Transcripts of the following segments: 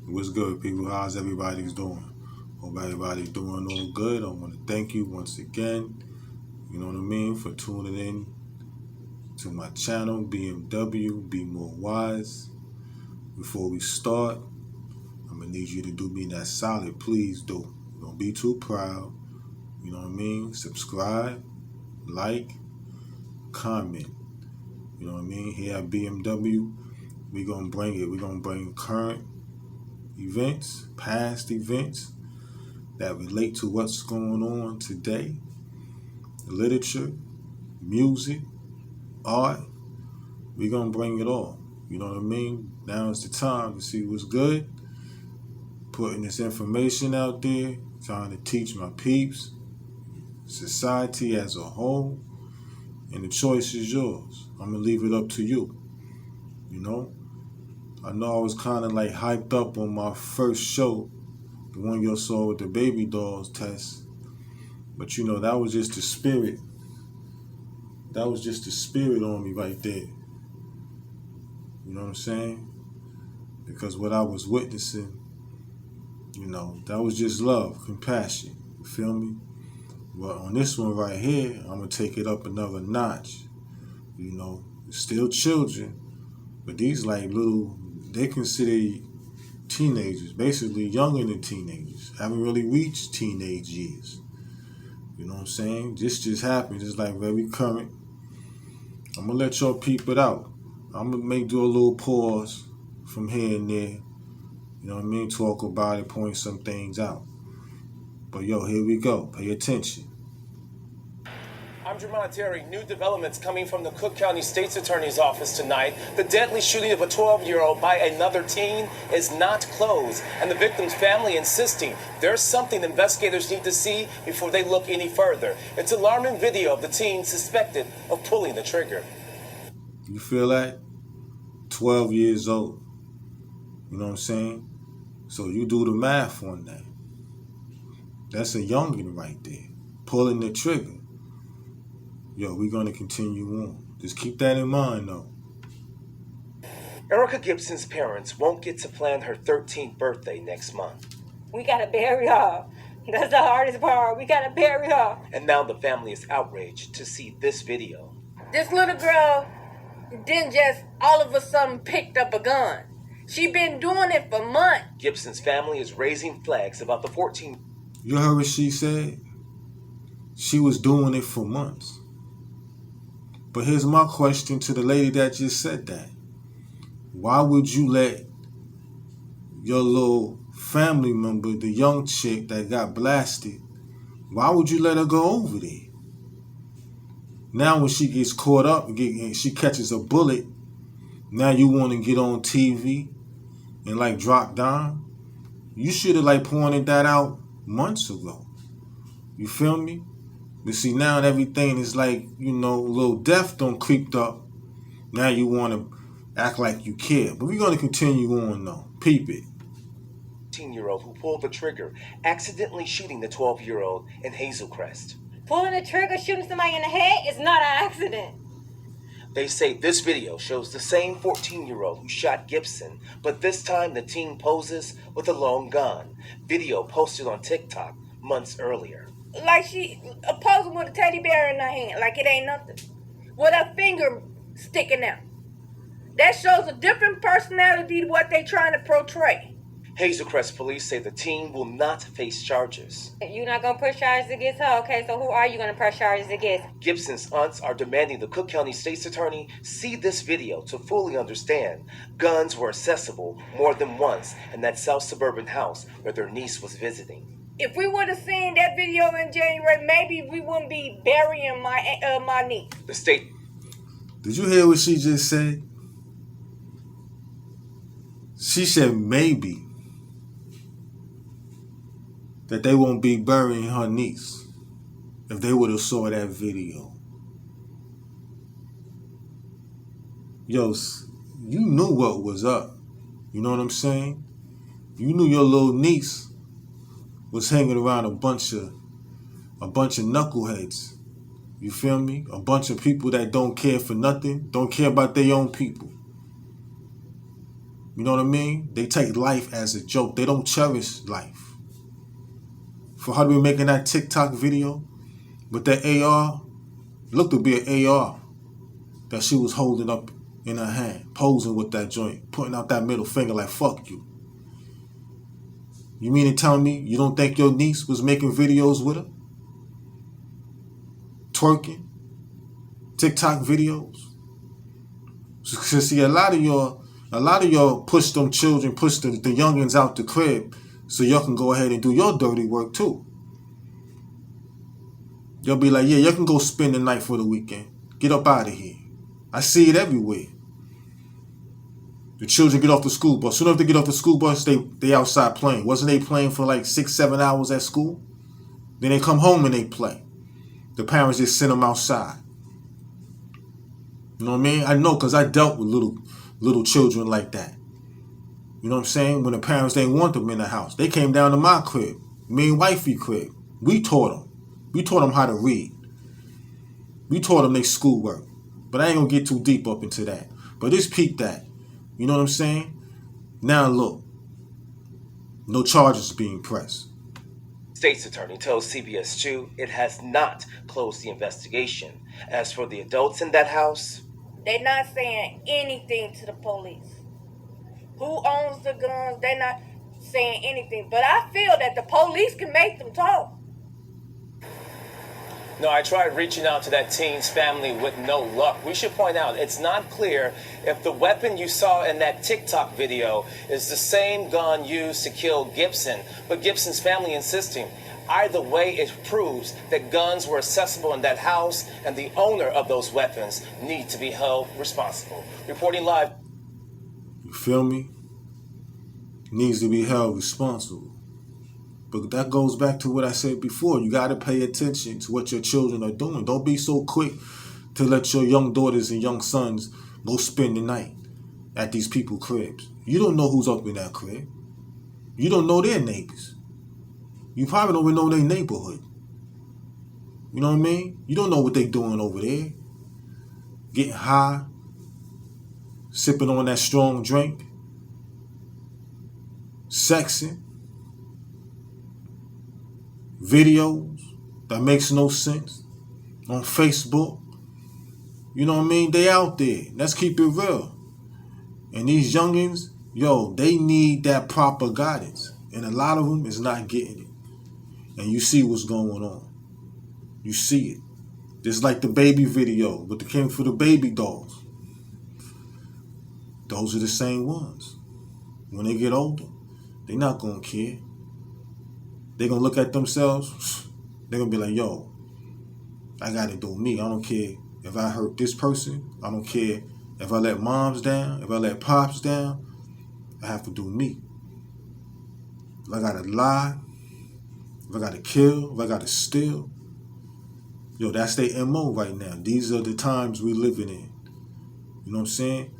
What's good, people? How's everybody's doing? Hope everybody's doing all good. I want to thank you once again, you know what I mean, for tuning in to my channel, BMW, Be More Wise. Before we start, I'm going to need you to do me that solid. Please do. Don't be too proud. You know what I mean? Subscribe, like, comment. You know what I mean? Here at BMW, we're going to bring it. We're going to bring current events, past events that relate to what's going on today. Literature, music, art, we're going to bring it all. You know what I mean? Now is the time to see what's good. Putting this information out there, trying to teach my peeps, society as a whole, and the choice is yours. I'm going to leave it up to you. You know? I know I was kind of like hyped up on my first show, the one you saw with the baby dolls test. But you know, that was just the spirit. That was just the spirit on me right there. You know what I'm saying? Because what I was witnessing, you know, that was just love, compassion. You feel me? But on this one right here, I'm going to take it up another notch. You know, still children, but these like little, they consider teenagers, basically younger than teenagers. Haven't really reached teenage years. You know what I'm saying? This just happened. It's like very current. I'm going to let y'all peep it out. I'm going to do a little pause from here and there. You know what I mean? Talk about it, point some things out. But yo, here we go. Pay attention. I'm Jermon Terry. New developments coming from the Cook County State's Attorney's Office tonight. The deadly shooting of a 12-year-old by another teen is not closed, and the victim's family insisting there's something investigators need to see before they look any further. It's alarming video of the teen suspected of pulling the trigger. You feel that? 12 years old. You know what I'm saying? So you do the math on that. That's a youngin' right there. Pulling the trigger. Yo, we're going to continue on. Just keep that in mind, though. Erica Gibson's parents won't get to plan her 13th birthday next month. We got to bury her. That's the hardest part. We got to bury her. And now the family is outraged to see this video. This little girl didn't just all of a sudden picked up a gun. She been doing it for months. Gibson's family is raising flags about the 14. You heard what she said? She was doing it for months. But here's my question to the lady that just said that. Why would you let your little family member, the young chick that got blasted, why would you let her go over there? Now when she gets caught up and she catches a bullet, now you want to get on TV and like drop down? You should have like pointed that out months ago. You feel me? But see, now everything is like, you know, a little death done creeped up. Now you want to act like you care. But we're going to continue on, though. Peep it. 13-year-old who pulled the trigger, accidentally shooting the 12-year-old in Hazel Crest. Pulling the trigger, shooting somebody in the head is not an accident. They say this video shows the same 14-year-old who shot Gibson, but this time the teen poses with a long gun. Video posted on TikTok months earlier. Like she posing with a teddy bear in her hand, like it ain't nothing. With her finger sticking out. That shows a different personality to what they trying to portray. Hazel Crest police say the teen will not face charges. You're not going to press charges against her? Okay, so who are you going to press charges against? Gibson's aunts are demanding the Cook County State's Attorney see this video to fully understand guns were accessible more than once in that South suburban house where their niece was visiting. If we would have seen that video in January, maybe we wouldn't be burying my niece. The state. Did you hear what she just said? She said maybe that they won't be burying her niece if they would have saw that video. Yo, you knew what was up. You know what I'm saying? You knew your little niece was hanging around a bunch of knuckleheads. You feel me? A bunch of people that don't care for nothing, don't care about their own people. You know what I mean? They take life as a joke. They don't cherish life. For her to be making that TikTok video with that AR, looked to be an AR that she was holding up in her hand, posing with that joint, putting out that middle finger like, fuck you. You mean to tell me you don't think your niece was making videos with her? Twerking? TikTok videos? So see, a lot of y'all push them children, push the youngins out the crib so y'all can go ahead and do your dirty work too. Y'all be like, yeah, y'all can go spend the night for the weekend. Get up out of here. I see it everywhere. The children get off the school bus. Soon after they get off the school bus, they outside playing. Wasn't they playing for like 6-7 hours at school? Then they come home and they play. The parents just send them outside. You know what I mean? I know because I dealt with little children like that. You know what I'm saying? When the parents didn't want them in the house. They came down to my crib. Me and wifey crib. We taught them. We taught them how to read. We taught them their schoolwork. But I ain't going to get too deep up into that. But just peep that. You know what I'm saying? Now look. No charges being pressed. State's attorney tells CBS 2 it has not closed the investigation. As for the adults in that house, they're not saying anything to the police. Who owns the guns? They're not saying anything. But I feel that the police can make them talk. no, I tried reaching out to that teen's family with no luck. We should point out it's not clear if the weapon you saw in that TikTok video is the same gun used to kill Gibson, but Gibson's family insisting. Either way, it proves that guns were accessible in that house, and the owner of those weapons need to be held responsible. Reporting live. You feel me? Needs to be held responsible. But that goes back to what I said before. You got to pay attention to what your children are doing. Don't be so quick to let your young daughters and young sons go spend the night at these people's cribs. You don't know who's up in that crib. You don't know their neighbors. You probably don't even know their neighborhood. You know what I mean? You don't know what they doing over there. Getting high, sipping on that strong drink, sexing, videos that makes no sense on Facebook. You know what I mean? They out there. Let's keep it real. And these youngins, yo, they need that proper guidance. And a lot of them is not getting it. And you see what's going on. You see it. Just like the baby video with the King for the Baby dolls. Those are the same ones. When they get older, they're not going to care. They're going to look at themselves. They're going to be like, yo, I got to do me. I don't care if I hurt this person. I don't care if I let moms down. If I let pops down. I have to do me. If I got to lie. If I got to kill. If I got to steal. Yo, that's their MO right now. These are the times we living in. You know what I'm saying?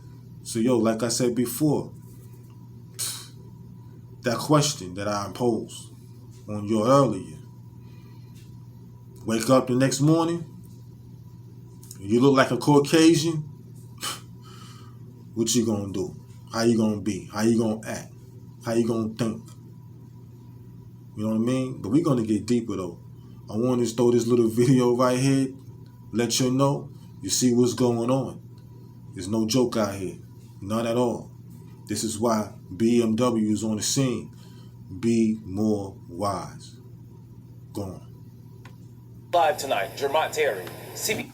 So, yo, like I said before, that question that I imposed on you earlier. Wake up the next morning, you look like a Caucasian. What you gonna do? How you gonna be? How you gonna act? How you gonna think? You know what I mean? But we're gonna get deeper though. I want to throw this little video right here, let you know, you see what's going on. There's no joke out here. None at all. This is why BMW is on the scene. Be more wise. Go on. Live tonight, Jermont Terry, CB.